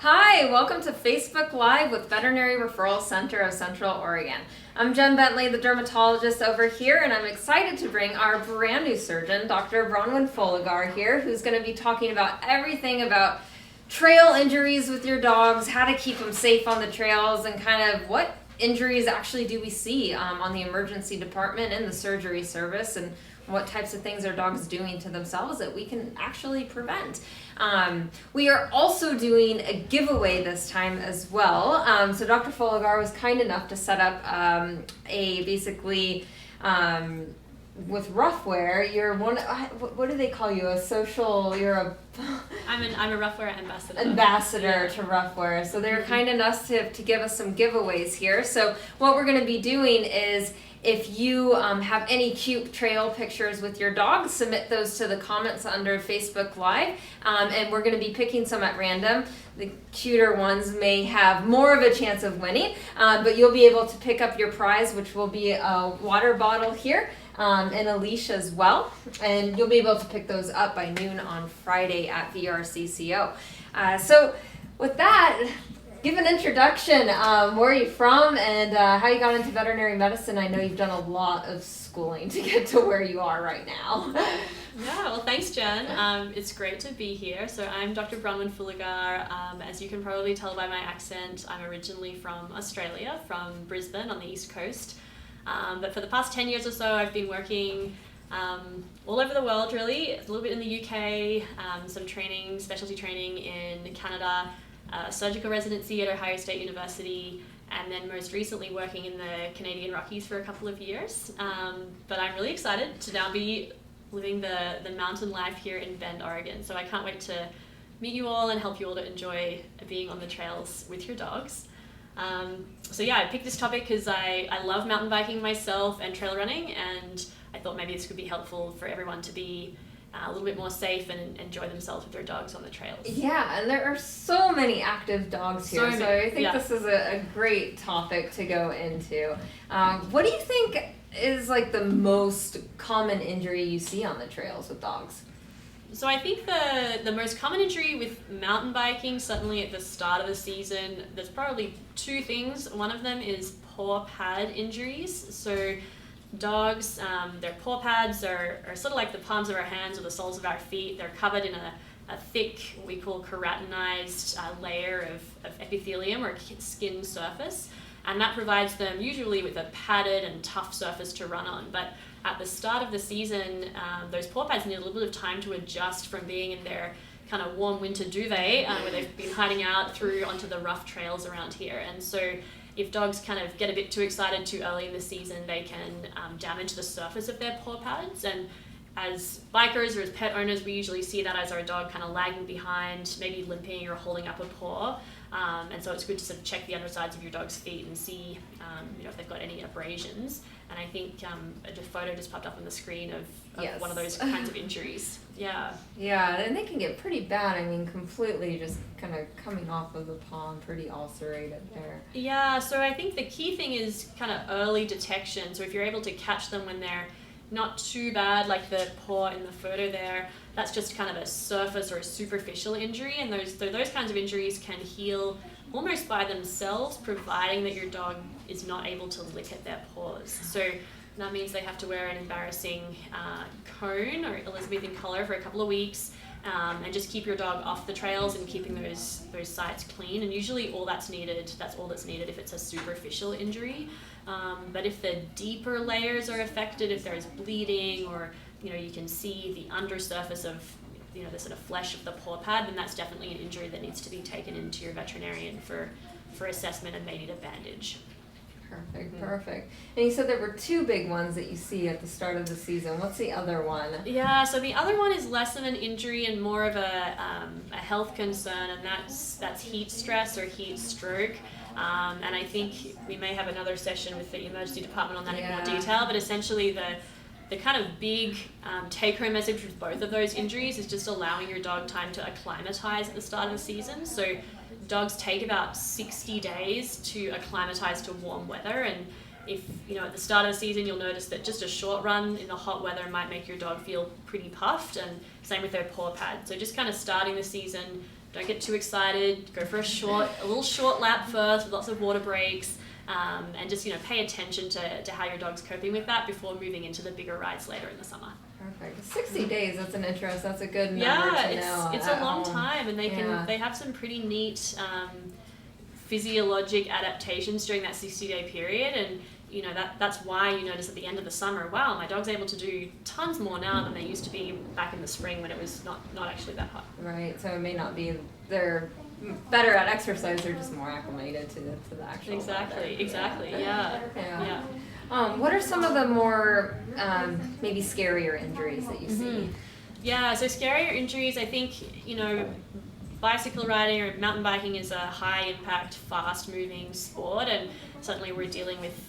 Hi, welcome to Facebook Live with Veterinary Referral Center of Central Oregon. I'm Jen Bentley, the dermatologist over here, and I'm excited to bring our brand new surgeon, Dr. Bronwyn Fullagar here, who's going to be talking about everything about trail injuries with your dogs, how to keep them safe on the trails, and kind of what injuries actually do we see on the emergency department and the surgery service, and what types of things are dogs doing to themselves that we can actually prevent. We are also doing a giveaway this time as well. So Dr. Fullagar was kind enough to set up a basically with Roughwear. You're one. What do they call you? A social. You're a. I'm a Roughwear ambassador. Ambassador to Roughwear. So they're kind enough to give us some giveaways here. So what we're going to be doing is, if you have any cute trail pictures with your dog, submit those to the comments under Facebook Live, and we're going to be picking some at random. The cuter ones may have more of a chance of winning, but you'll be able to pick up your prize, which will be a water bottle here and a leash as well, and you'll be able to pick those up by noon on Friday at VRCCO. So with that, give an introduction. Where are you from and how you got into veterinary medicine? I know you've done a lot of schooling to get to where you are right now. Yeah, well, thanks, Jen. It's great to be here. So I'm Dr. Bronwyn Fullagar. As you can probably tell by my accent, I'm originally from Australia, from Brisbane on the East Coast. But for the past 10 years or so, I've been working all over the world, really. A little bit in the UK, some training, specialty training in Canada, surgical residency at Ohio State University, and then most recently working in the Canadian Rockies for a couple of years. But I'm really excited to now be living the mountain life here in Bend, Oregon. So I can't wait to meet you all and help you all to enjoy being on the trails with your dogs. So yeah, I picked this topic because I love mountain biking myself and trail running, and I thought maybe this could be helpful for everyone to be a little bit more safe and enjoy themselves with their dogs on the trails. Yeah, and there are so many active dogs here, so I think this is a great topic to go into. What do you think is like the most common injury you see on the trails with dogs? So I think the most common injury with mountain biking, certainly at the start of the season, there's probably two things. One of them is paw pad injuries. So dogs, their paw pads are sort of like the palms of our hands or the soles of our feet. They're covered in a thick, what we call keratinized layer of epithelium or skin surface, and that provides them usually with a padded and tough surface to run on. But at the start of the season, those paw pads need a little bit of time to adjust from being in their kind of warm winter duvet where they've been hiding out through onto the rough trails around here. And so if dogs kind of get a bit too excited too early in the season, they can damage the surface of their paw pads. And as bikers or as pet owners, we usually see that as our dog kind of lagging behind, maybe limping or holding up a paw. And so it's good to sort of check the undersides of your dog's feet and see if they've got any abrasions. And I think a photo just popped up on the screen of Yes. one of those kinds of injuries. Yeah. Yeah, and they can get pretty bad. I mean, completely just kind of coming off of the paw and pretty ulcerated there. Yeah, so I think the key thing is kind of early detection. So if you're able to catch them when they're not too bad, like the paw in the photo there, that's just kind of a surface or a superficial injury. And those kinds of injuries can heal almost by themselves, providing that your dog is not able to lick at their paws. So that means they have to wear an embarrassing cone or Elizabethan collar for a couple of weeks, and just keep your dog off the trails and keeping those sites clean. And usually that's all that's needed if it's a superficial injury. But if the deeper layers are affected, if there's bleeding or you can see the undersurface of the sort of flesh of the paw pad, then that's definitely an injury that needs to be taken into your veterinarian for assessment, and may need a bandage. Perfect. And you said there were two big ones that you see at the start of the season. What's the other one? Yeah, so the other one is less of an injury and more of a health concern, and that's heat stress or heat stroke. And I think we may have another session with the emergency department on that in more detail, but essentially the kind of big take-home message with both of those injuries is just allowing your dog time to acclimatize at the start of the season. So dogs take about 60 days to acclimatize to warm weather, and if at the start of the season you'll notice that just a short run in the hot weather might make your dog feel pretty puffed, and same with their paw pad. So just kind of starting the season don't get too excited. Go for a little short lap first with lots of water breaks. And just, pay attention to how your dog's coping with that before moving into the bigger rides later in the summer. Perfect. 60 days, that's a good number to know. Yeah, it's a long time, and they have some pretty neat physiologic adaptations during that 60-day period, and that's why you notice at the end of the summer, wow, my dog's able to do tons more now than they used to be back in the spring when it was not actually that hot. Right, so it may not be they're better at exercise, they're just more acclimated to the actual Exactly, weather. yeah. What are some of the more maybe scarier injuries that you see? Yeah, so scarier injuries, I think, bicycle riding or mountain biking is a high impact, fast moving sport, and suddenly we're dealing with,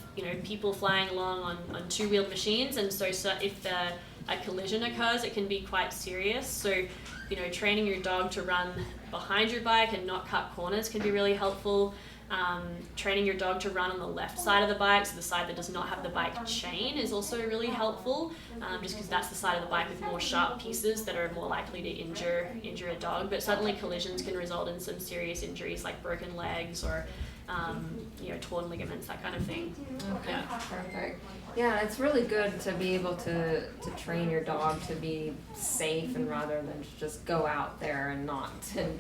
people flying along on two-wheeled machines, and so if a collision occurs, it can be quite serious. So, training your dog to run behind your bike and not cut corners can be really helpful. Training your dog to run on the left side of the bike, so the side that does not have the bike chain, is also really helpful, just because that's the side of the bike with more sharp pieces that are more likely to injure a dog. But suddenly collisions can result in some serious injuries like broken legs or torn ligaments, that kind of thing. Okay, perfect. Yeah, it's really good to be able to train your dog to be safe, and rather than just go out there and not. And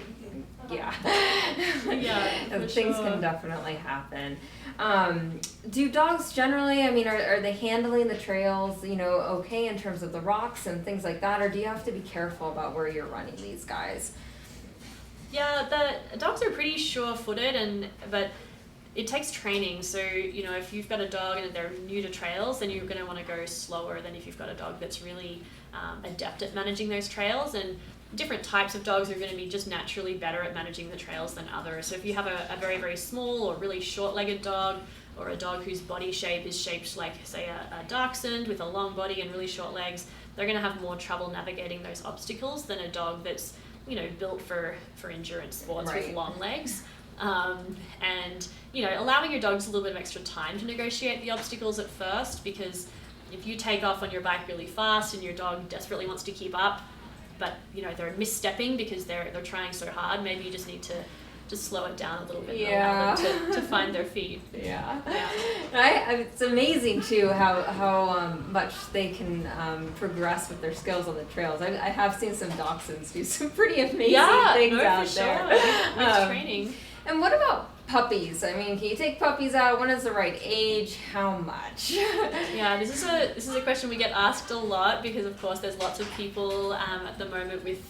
things can definitely happen. Do dogs generally, are they handling the trails, okay in terms of the rocks and things like that, or do you have to be careful about where you're running these guys? Yeah, the dogs are pretty sure-footed, but it takes training. So, if you've got a dog and they're new to trails, then you're going to want to go slower than if you've got a dog that's really adept at managing those trails. And different types of dogs are going to be just naturally better at managing the trails than others. So if you have a very, very small or really short-legged dog, or a dog whose body shape is shaped like, say, a dachshund with a long body and really short legs, they're going to have more trouble navigating those obstacles than a dog that's built for endurance sports with long legs. And allowing your dogs a little bit of extra time to negotiate the obstacles at first, because if you take off on your bike really fast and your dog desperately wants to keep up, but they're misstepping because they're trying so hard, maybe you just need to just slow it down a little bit and allow them to find their feet. It's amazing too how much they can progress with their skills on the trails. I have seen some dachshunds do some pretty amazing things out there. With training. And what about puppies? Can you take puppies out? When is the right age? How much? Yeah, this is a question we get asked a lot, because of course there's lots of people at the moment with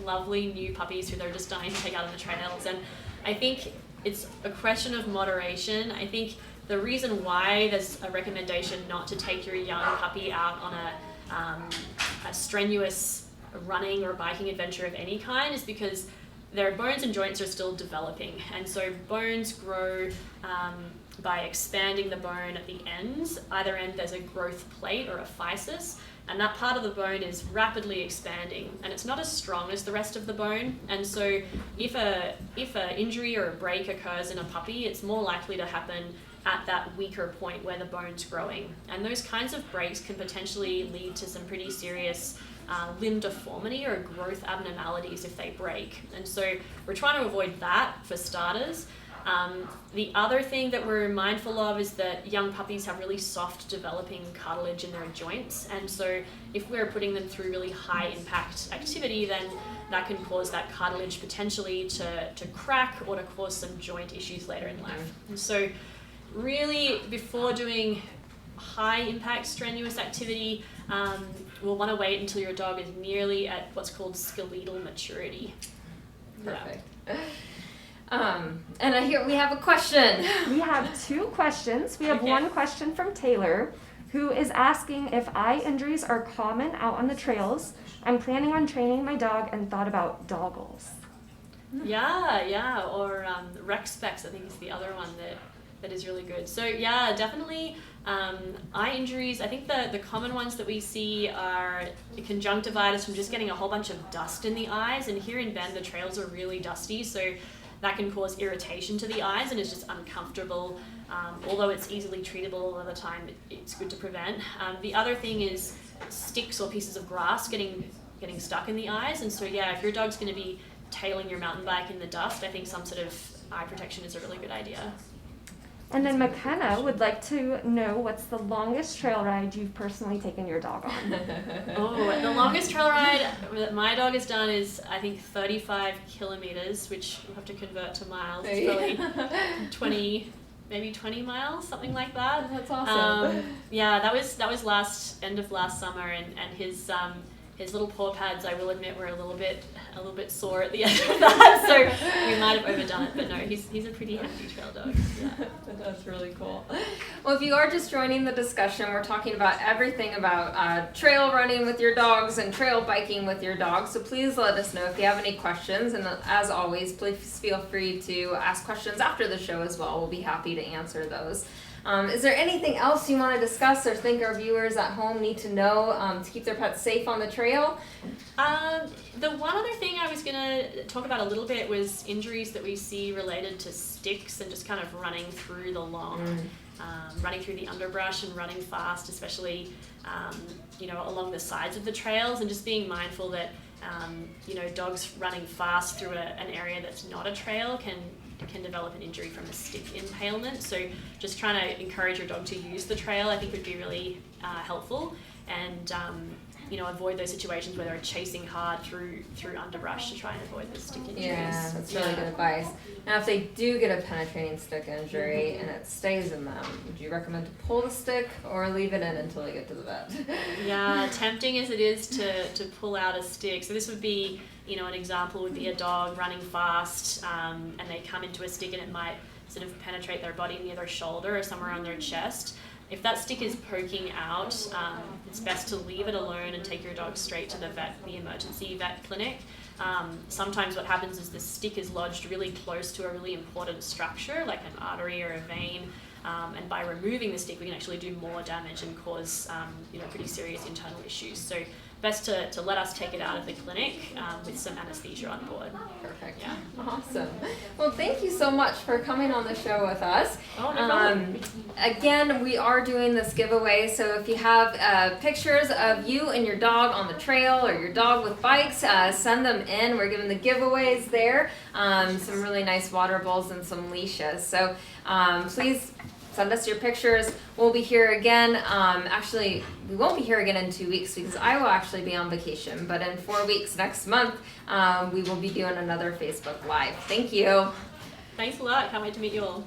lovely new puppies who they're just dying to take out on the trails, and I think it's a question of moderation. I think the reason why there's a recommendation not to take your young puppy out on a strenuous running or biking adventure of any kind is because their bones and joints are still developing, and so bones grow by expanding the bone at the ends. Either end there's a growth plate or a physis, and that part of the bone is rapidly expanding, and it's not as strong as the rest of the bone. And so if a injury or a break occurs in a puppy, it's more likely to happen at that weaker point where the bone's growing. And those kinds of breaks can potentially lead to some pretty serious limb deformity or growth abnormalities if they break. And so we're trying to avoid that for starters. The other thing that we're mindful of is that young puppies have really soft developing cartilage in their joints, and so if we're putting them through really high impact activity, then that can cause that cartilage potentially to crack or to cause some joint issues later in life. And so really, before doing high impact strenuous activity, we'll want to wait until your dog is nearly at what's called skeletal maturity. Perfect. And I hear we have a question. We have two questions. We have one question from Taylor, who is asking if eye injuries are common out on the trails. I'm planning on training my dog and thought about doggles. Yeah, or rec specs, I think is the other one that is really good. So yeah, definitely eye injuries. I think the common ones that we see are conjunctivitis from just getting a whole bunch of dust in the eyes, and here in Bend the trails are really dusty, so that can cause irritation to the eyes and is just uncomfortable. Although it's easily treatable a lot of the time, it's good to prevent. The other thing is sticks or pieces of grass getting stuck in the eyes, and so yeah, if your dog's going to be tailing your mountain bike in the dust, I think some sort of eye protection is a really good idea. And then McKenna would like to know what's the longest trail ride you've personally taken your dog on. Oh, the longest trail ride that my dog has done is, I think, 35 kilometers, which we'll have to convert to miles. It's probably 20 miles, something like that. That's awesome. Yeah, that was end of last summer, and his little paw pads, I will admit, were a little bit sore at the end of that, so we might have overdone it, but no, he's a pretty hefty trail dog. Yeah. That's really cool. Well, if you are just joining the discussion, we're talking about everything about trail running with your dogs and trail biking with your dogs, so please let us know if you have any questions, and as always, please feel free to ask questions after the show as well. We'll be happy to answer those. Is there anything else you want to discuss or think our viewers at home need to know to keep their pets safe on the trail? The one other thing I was going to talk about a little bit was injuries that we see related to sticks and just kind of running through the running through the underbrush and running fast, especially along the sides of the trails, and just being mindful that dogs running fast through an area that's not a trail can develop an injury from a stick impalement. So just trying to encourage your dog to use the trail, I think, would be really helpful, and avoid those situations where they're chasing hard through underbrush to try and avoid the stick injuries. Yeah, that's really good advice. Now, if they do get a penetrating stick injury and it stays in them, would you recommend to pull the stick or leave it in until they get to the vet? Yeah, tempting as it is to pull out a stick. So this would be, an example would be a dog running fast, and they come into a stick and it might sort of penetrate their body near their shoulder or somewhere on their chest. If that stick is poking out, it's best to leave it alone and take your dog straight to the emergency vet clinic. Sometimes what happens is the stick is lodged really close to a really important structure, like an artery or a vein, and by removing the stick, we can actually do more damage and cause pretty serious internal issues. So best to let us take it out of the clinic with some anesthesia on board. Perfect. Yeah. Awesome. Well, thank you so much for coming on the show with us. Oh, no problem. Again, we are doing this giveaway, so if you have pictures of you and your dog on the trail or your dog with bikes, send them in. We're giving the giveaways there, some really nice water bowls and some leashes. So please send us your pictures. We'll be here again. Actually, we won't be here again in 2 weeks because I will actually be on vacation. But in 4 weeks next month, we will be doing another Facebook Live. Thank you. Thanks a lot. Can't wait to meet you all.